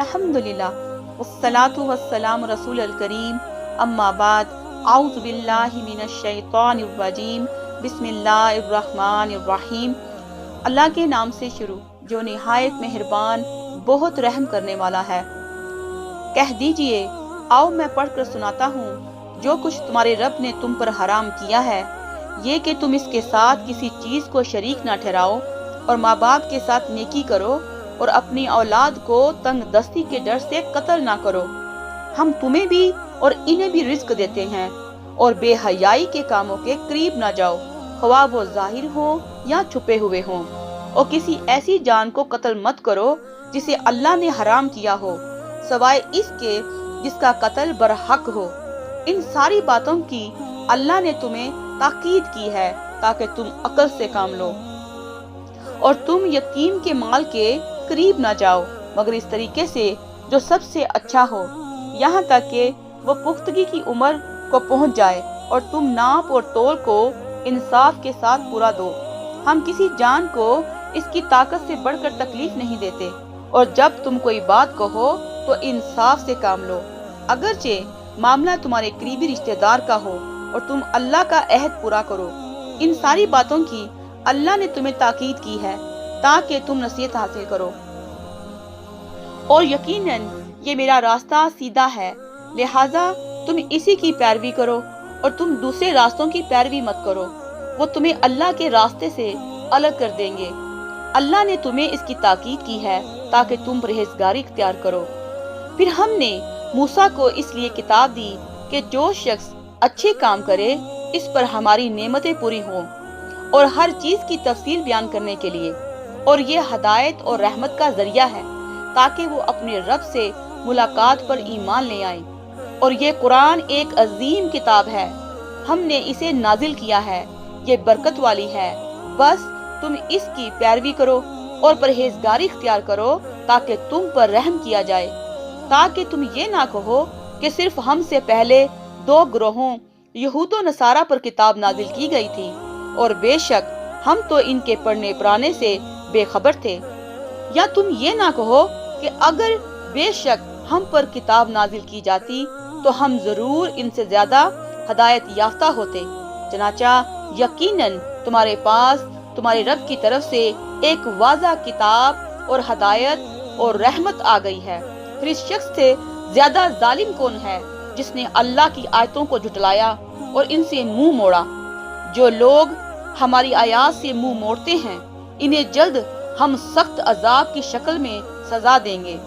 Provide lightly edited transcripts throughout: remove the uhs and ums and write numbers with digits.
अल्हम्दुलिल्लाह वस्सलातु वस्सलाम रसूल अल करीम अम्मा बाद आऊज़ु बिल्लाहि मिनश शैतानिर रजीम बिस्मिल्लाहिर रहमानिर रहीम। अल्लाह के नाम से शुरू जो निहायत मेहरबान बहुत रहम करने वाला है। कह दीजिए, आओ मैं पढ़कर सुनाता हूँ जो कुछ तुम्हारे रब ने तुम पर हराम किया है, ये कि तुम इसके साथ किसी चीज को शरीक ना ठहराओ और माँ बाप के साथ नेकी करो और अपनी औलाद को तंग दस्ती के डर से कत्ल ना करो। हम तुम्हें भी और इन्हें भी रिज्क देते हैं और बेहयाई के कामों के करीब ना जाओ, ख्वाह वो जाहिर हो या छुपे हुए हों। और किसी ऐसी जान को कत्ल मत करो जिसे अल्लाह ने हराम किया हो, सवाए इसके जिसका कत्ल बरहक हो। इन सारी बातों की अल्लाह ने तुम्हें ताकीद की है ताकि तुम अक्ल से काम लो। और तुम यतीम के माल के करीब ना जाओ मगर इस तरीके से जो सबसे अच्छा हो, यहाँ तक कि वो पुख्तगी की उम्र को पहुँच जाए। और तुम नाप और तोल को इंसाफ के साथ पूरा दो। हम किसी जान को इसकी ताकत से बढ़कर तकलीफ नहीं देते। और जब तुम कोई बात कहो तो इंसाफ से काम लो, अगरचे मामला तुम्हारे करीबी रिश्तेदार का हो, और तुम अल्लाह का अहद पूरा करो। इन सारी बातों की अल्लाह ने तुम्हें ताकीद की है ताकि तुम नसीहत हासिल करो। और यकीनन ये मेरा रास्ता सीधा है, लिहाजा तुम इसी की पैरवी करो और तुम दूसरे रास्तों की पैरवी मत करो, वो तुम्हें अल्लाह के रास्ते से अलग कर देंगे। अल्लाह ने तुम्हें इसकी ताकीद की है ताकि तुम परहेजगारी इख्तियार करो। फिर हमने मूसा को इसलिए किताब दी कि जो शख्स अच्छे काम करे इस पर हमारी नेमतें पूरी हों, और हर चीज की तफसील बयान करने के लिए। और ये हदायत और रहमत का जरिया है ताकि वो अपने रब से मुलाकात पर ईमान ले आए। और ये कुरान एक अजीम किताब है, हमने इसे नाजिल किया है, ये बरकत वाली है। बस तुम इसकी पैरवी करो और परहेजगारी इख्तियार करो ताकि तुम पर रहम किया जाए, ताकि तुम ये ना कहो कि सिर्फ हमसे पहले दो ग्रोहों यहूद और नसारा पर किताब नाजिल की गई थी और बेशक हम तो इनके पढ़ने पढ़ाने से बेखबर थे। या तुम ये ना कहो कि अगर बेशक हम पर किताब नाजिल की जाती तो हम जरूर इनसे ज्यादा हदायत याफ्ता होते। चनाचा यकीनन तुम्हारे पास तुम्हारे रब की तरफ से एक वाज़ा किताब और हदायत और रहमत आ गई है। फिर इस शख्स से ज्यादा जालिम कौन है जिसने अल्लाह की आयतों को झुटलाया और इनसे मुंह मोड़ा। जो लोग हमारी आयात से मुंह मोड़ते हैं इन्हें जल्द हम सख्त अजाब की शक्ल में सजा देंगे,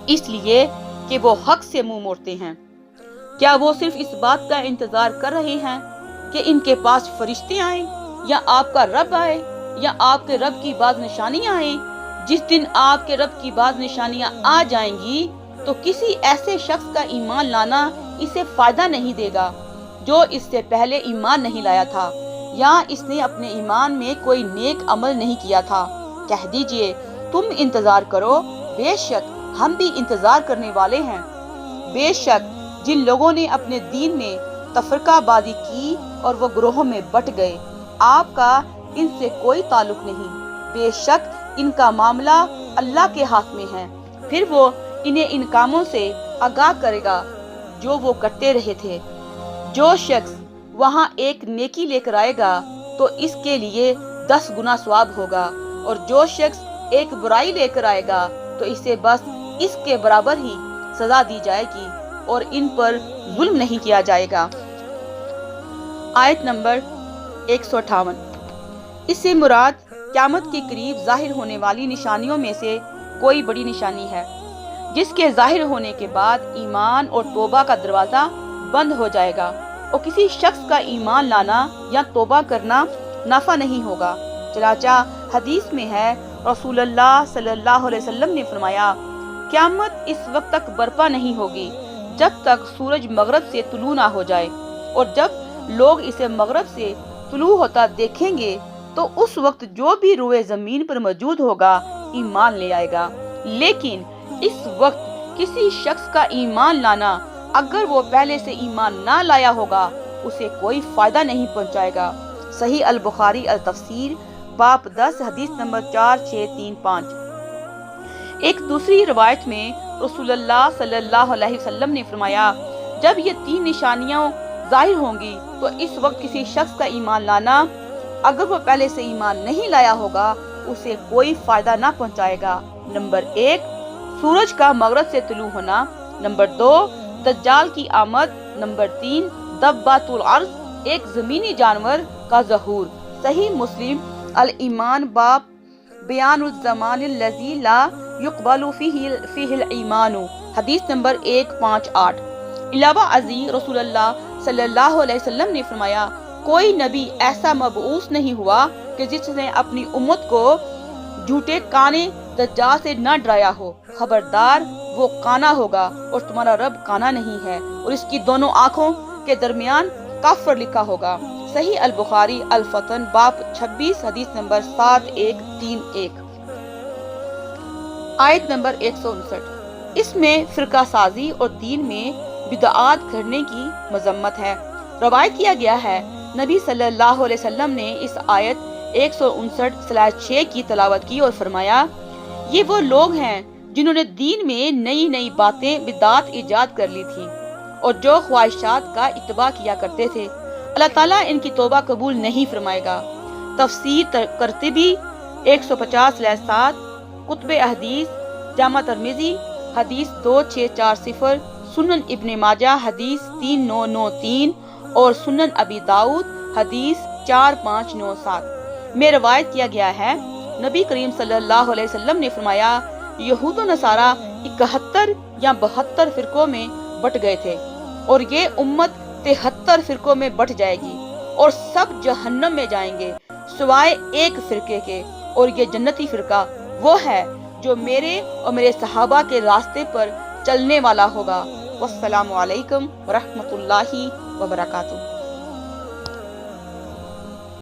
इसलिए कि वो हक से मुंह मोड़ते हैं। क्या वो सिर्फ इस बात का इंतजार कर रहे हैं कि इनके पास फरिश्ते आए या आपका रब आए या आपके रब की बाज निशानियां आए? जिस दिन आपके रब की बाज निशानियां आ जाएंगी तो किसी ऐसे शख्स का ईमान लाना इसे फायदा नहीं देगा जो इससे पहले ईमान नहीं लाया था या इसने अपने ईमान में कोई नेक अमल नहीं किया था। कह दीजिए, तुम इंतजार करो, बेशक हम भी इंतजार करने वाले हैं। बेशक जिन लोगों ने अपने दीन में तफरकाबाजी की और वो ग्रोहों में बट गए, आपका इनसे कोई ताल्लुक नहीं। बेशक इनका मामला अल्लाह के हाथ में है, फिर वो इन्हें इन कामों से आगाह करेगा जो वो करते रहे थे। जो शख्स वहाँ एक नेकी लेकर आएगा तो इसके लिए 10 गुना सवाब होगा, और जो शख्स एक बुराई लेकर आएगा तो इसे बस इसके बराबर ही सजा दी जाएगी और इन पर जुल्म नहीं किया जाएगा। आयत नंबर 158। इससे मुराद क़यामत के करीब जाहिर होने वाली निशानियों में से कोई बड़ी निशानी है जिसके जाहिर होने के बाद ईमान और तौबा का दरवाजा बंद हो जाएगा और किसी शख्स का ईमान लाना या तौबा करना नफा नहीं होगा। चनाचा हदीस में है, रसूलुल्लाह सल्लल्लाहु अलैहि वसल्लम ने फरमाया, क़यामत इस वक्त तक बर्पा नहीं होगी जब तक सूरज मगरब से तुलू ना हो जाए, और जब लोग इसे मगरब से तुलू होता देखेंगे तो उस वक्त जो भी रुए जमीन पर मौजूद होगा ईमान ले आएगा। लेकिन इस वक्त किसी शख्स का ईमान लाना अगर वो पहले से ईमान ना लाया होगा उसे कोई फायदा नहीं पहुंचाएगा। सही अल बुखारी अल तफसीर बाप 10 हदीस नंबर 4635। ایک دوسری روایت میں رسول اللہ صلی اللہ علیہ وسلم نے فرمایا جب یہ 3 نشانیاں ظاہر ہوں گی تو اس وقت کسی شخص کا ایمان لانا اگر وہ پہلے سے ایمان نہیں لایا ہوگا اسے کوئی فائدہ نہ پہنچائے گا۔ نمبر 1 سورج کا مغرب سے طلوع ہونا، نمبر 2 دجال کی آمد، نمبر 3 دبۃ الارض ایک زمینی جانور کا ظہور۔ صحیح مسلم الایمان باب بیان الزمان الذی لا یقبل فیہ الایمان، حدیث نمبر 158۔ علاوہ ازیں رسول اللہ صلی اللہ علیہ وسلم نے فرمایا کوئی نبی ایسا مبعوث نہیں ہوا کہ جس نے اپنی امت کو جھوٹے کانے دجال سے نہ ڈرایا ہو۔ خبردار وہ کانا ہوگا اور تمہارا رب کانا نہیں ہے، اور اس کی دونوں آنکھوں کے درمیان کافر لکھا ہوگا۔ صحیح البخاری الفتن باب 26 حدیث نمبر 7131۔ آیت نمبر 159، اس میں فرقہ سازی اور دین میں بدعات کرنے کی مذمت ہے۔ روایت کیا گیا ہے نبی صلی اللہ علیہ وسلم نے اس آیت 159/6 کی تلاوت کی اور فرمایا یہ وہ لوگ ہیں جنہوں نے دین میں نئی نئی باتیں بدعات ایجاد کر لی تھی اور جو خواہشات کا اتباع کیا کرتے تھے، اللہ تعالیٰ ان کی توبہ قبول نہیں فرمائے گا۔ تفسیر قرطبی 150/7، کتب احادیث جامع ترمذی حدیث 2640، سنن ابن ماجہ حدیث 3993 اور سنن ابی داؤد حدیث 4597 میں روایت کیا گیا ہے نبی کریم صلی اللہ علیہ وسلم نے فرمایا یہود و نصارہ 71 یا 72 فرقوں میں بٹ گئے تھے اور یہ امت 73 فرقوں میں بٹ جائے گی اور سب جہنم میں جائیں گے سوائے ایک فرقے کے، اور یہ جنتی فرقہ وہ ہے جو میرے اور میرے صحابہ کے راستے پر چلنے والا ہوگا۔ والسلام علیکم ورحمۃ اللہ وبرکاتہ۔